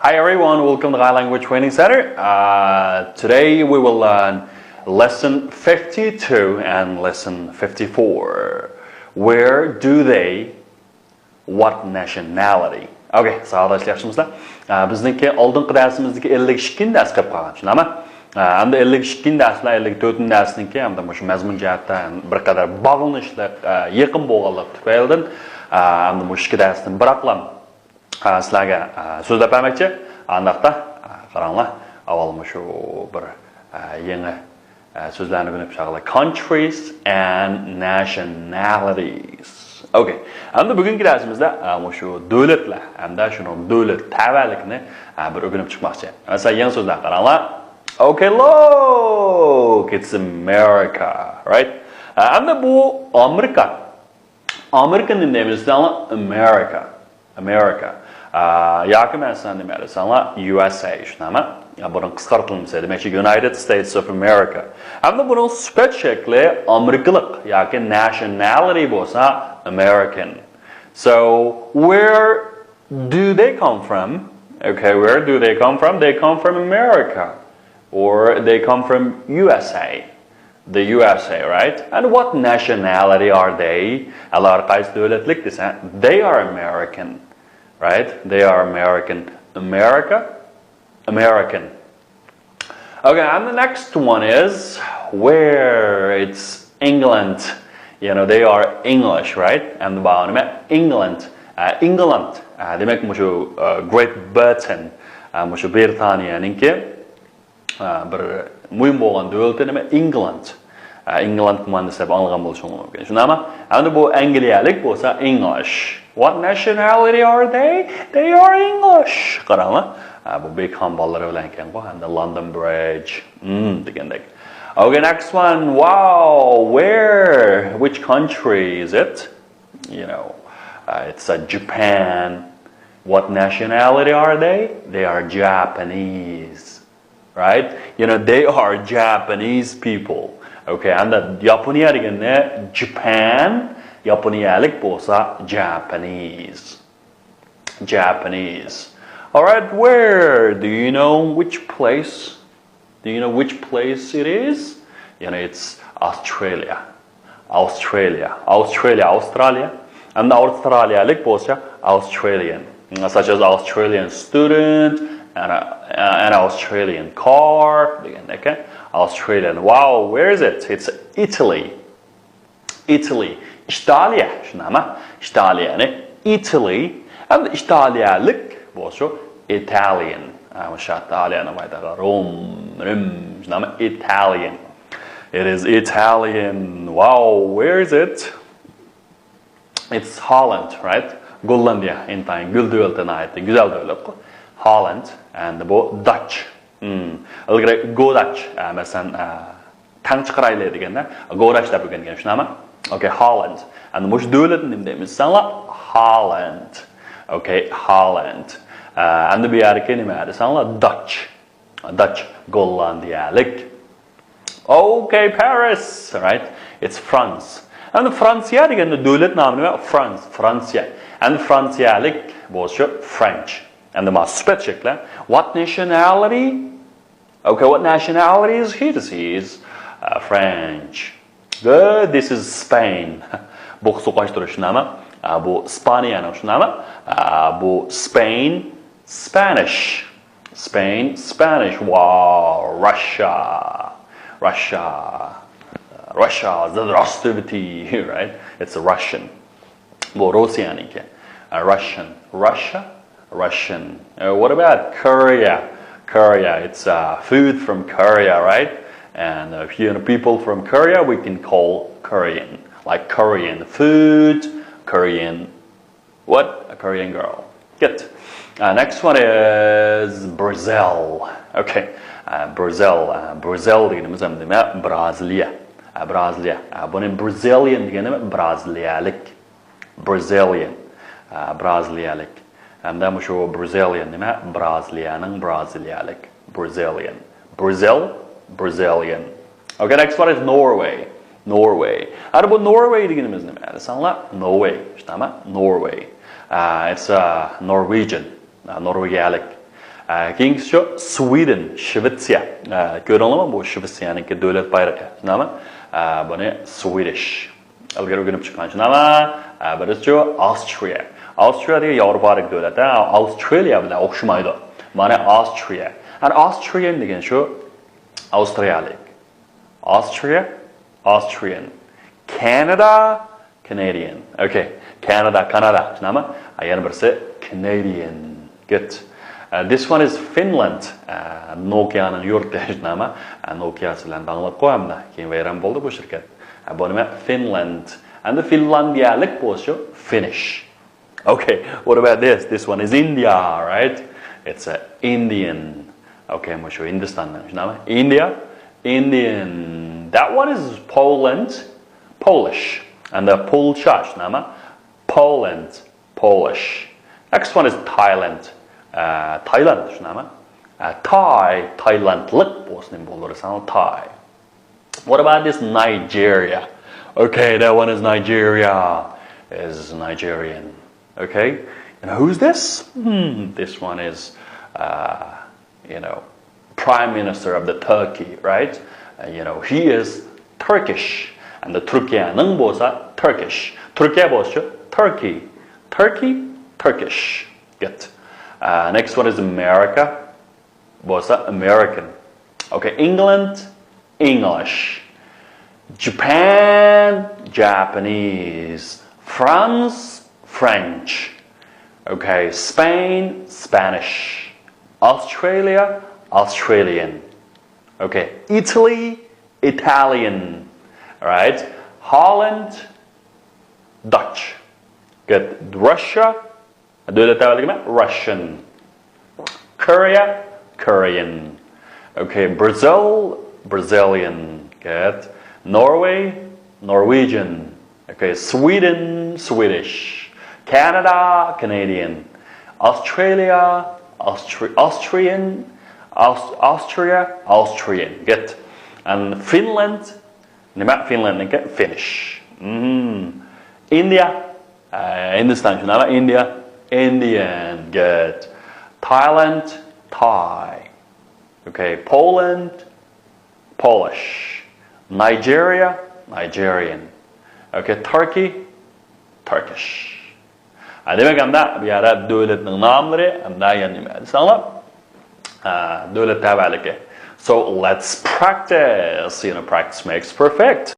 Hi everyone, welcome to Thai Language Training Center. Today we will learn lesson 52 and lesson 54. Where do they, what nationality? Okay, sağda işləyəşimizdə. Bizdeki oldunqı dərsimizdeki 52 dərs qılıb qalğan. Şunama? Hamda 52 dərslə 54 dərsiniki hamda şu məzmun cəhətdən bir qədər bağlanışlıq, yaxın bolğanlıq tüpəyildən hamda bu iki dərsini bıraqlam. Sizlərə sözləb verməkçi. Andaqda qarаңlar, avvalımı şu bir yeni sözlərini bilib şağılar. Countries and nationalities. Okay. Hamda bugünkü dərsimizdə şu dövlətlə, hamda şunun dövlət təvəllikini bir öyrənib çıxmaqçı. Məsələn, yeni sözlər qarаңlar. Okay, look, it's America, right? Hamda bu Amerika. Amerika'nın deməsində America. America. Yakın məsələn deməli, sana USA işləmə. Bunun qısqartılması demək ki, United States of America. Həm də bunun sübət şəkli Amerikalıq, yakın nationality bolsa American. So, where do they come from? Okay, where do they come from? They come from America. Or they come from USA. The USA, right? And what nationality are they? Alar qaysı dövlətlik desən, they are American. Right? They are American. America? American. Okay, and the next one is where it's England. You know, they are English, right? And the bottom, England. England. Demek mushu Great Britain. Mushu Britaniyanınki bir mühim olan dövləti demek England. England kumandası anlayan buluşu mümkün. Şunu ama hem bu İngilizcelik bolsa English. What nationality are they? They are English. Qarama. Bu Beckham balları bilenken bu hem de London Bridge. Degendek. Okay, next one. Wow, where? Which country is it? You know, it's Japan. What nationality are they? They are Japanese. Right? You know, they are Japanese people. Okay, and the Japonya degende Japan, Japoniyalik bolsa Japanese. Japanese. All right, where? Do you know which place? Do you know which place it is? You know, it's Australia. Australia. Australia, Australia. And the Australialik bolsa Australian. Such as Australian student and an Australian car. Okay? Australian. Wow, where is it? It's Italy. Italy. İtalya. Şuna ama İtalya ne? Italy. And İtalyalık bolsa Italian. Ama İtalyan ama da Rome. Şuna ama Italian. It is Italian. Wow, where is it? It's Holland, right? Gollandiya. İntayın gül dövlətine ait. Güzel dövlət. Holland and bu Dutch. Ilgari go Dutch. Mesela tang çıqıraylı degende go Dutch deb öğrenген. Şuna ama? Okay, Holland. And mush dövlətin deməyimiz sanla Holland. Okay, Holland. And bir yerke nemədir? Sanla Dutch. Dutch. Gollandiyalık. Okay, Paris. Right? It's France. And Fransiya degende dövlət namı nə? France. Fransiya. And Fransiyalık bolsa French. And the sübət şəklə. What nationality? Okay, what nationality is he? He is French. Good, this is Spain. Bu soqaşdırı şunama. Bu İspaniyanın şunama. Bu Spain, Spanish. Spain, Spanish. Wow, Russia. Russia. Russia, здравствуйте, right? It's a Russian. Bu Rusiyanınki. Russian. Russia. Russian. What about Korea? Korea, it's food from Korea, right? And if you know people from Korea, we can call Korean. Like Korean food, Korean, what? A Korean girl. Good. Next one is Brazil. Okay, Brazil. Brazil deganimiz nima? Braziliya. Braziliya. Bunun Brazilian degani Braziliyalık. Brazilian. Braziliyalık. Hem de şu Brazilian nima? Braziliyanın Braziliyalık. Brazilian. Brazil, Brazilian. Okay, next one is Norway. Norway. Hadi bu Norway deganimiz nima? Sanla Norway. İşte ama Norway. It's Norwegian. Norvegiyalık. Keyingisi şu Sweden, Shvetsiya. Ko'rdinglarmi? Bu Shvetsiyaniki davlat bayrog'i. Nima? Buni Swedish. Ilgari o'rganib chiqqan. Nima? Birisi şu Austria. Austria degan Yevropalik davlat. Australia bilan o'xshamaydi. Mana Austria. And Austrian degan shu Austriyalik. Austria, Austrian. Canada, Canadian. Okay. Canada, Canada. Nima? Yana birisi Canadian. Good. This one is Finland. Nokia'nın yurti nima? Nokia'si bilan bog'lab qo'yamda. Keyin vayron bo'ldi bu shirkat. Bu nima? Finland. And the Finlandiyalik bo'lsa Finnish. Okay, what about this? This one is India, right? It's Indian. Okay, I'm sure Hindustan. India, Indian. That one is Poland, Polish. And the Polshash, Poland, Polish. Next one is Thailand. Thailand, Thai, Thailandlik bo'lsin bo'lur, Thai. What about this Nigeria? Okay, that one is Nigeria. Is Nigerian. Okay, and who's this? This one is, Prime Minister of the Turkey, right? He is Turkish, and the Turkiyaning bo'lsa Turkish. Turkiya bo'lsa Turkey, Turkey, Turkish. Get. Next one is America. Bo'lsa American. Okay, England, English. Japan, Japanese. France, French. Okay, Spain, Spanish. Australia, Australian. Okay, Italy, Italian. Alright, Holland, Dutch. Good. Russia, Russian. Korea, Korean. Okay, Brazil, Brazilian. Good. Norway, Norwegian. Okay, Sweden, Swedish. Canada, Canadian. Australia, Austrian. Austria, Austrian. Good. And Finland, Finland, Finnish. India, Hindustan, India, Indian. Good. Thailand, Thai. Okay, Poland, Polish. Nigeria, Nigerian. Okay, Turkey, Turkish. Demek hamda bir ara devletning nomlari hamda yana sanalab devlet tabaligi. So let's practice. Practice makes perfect.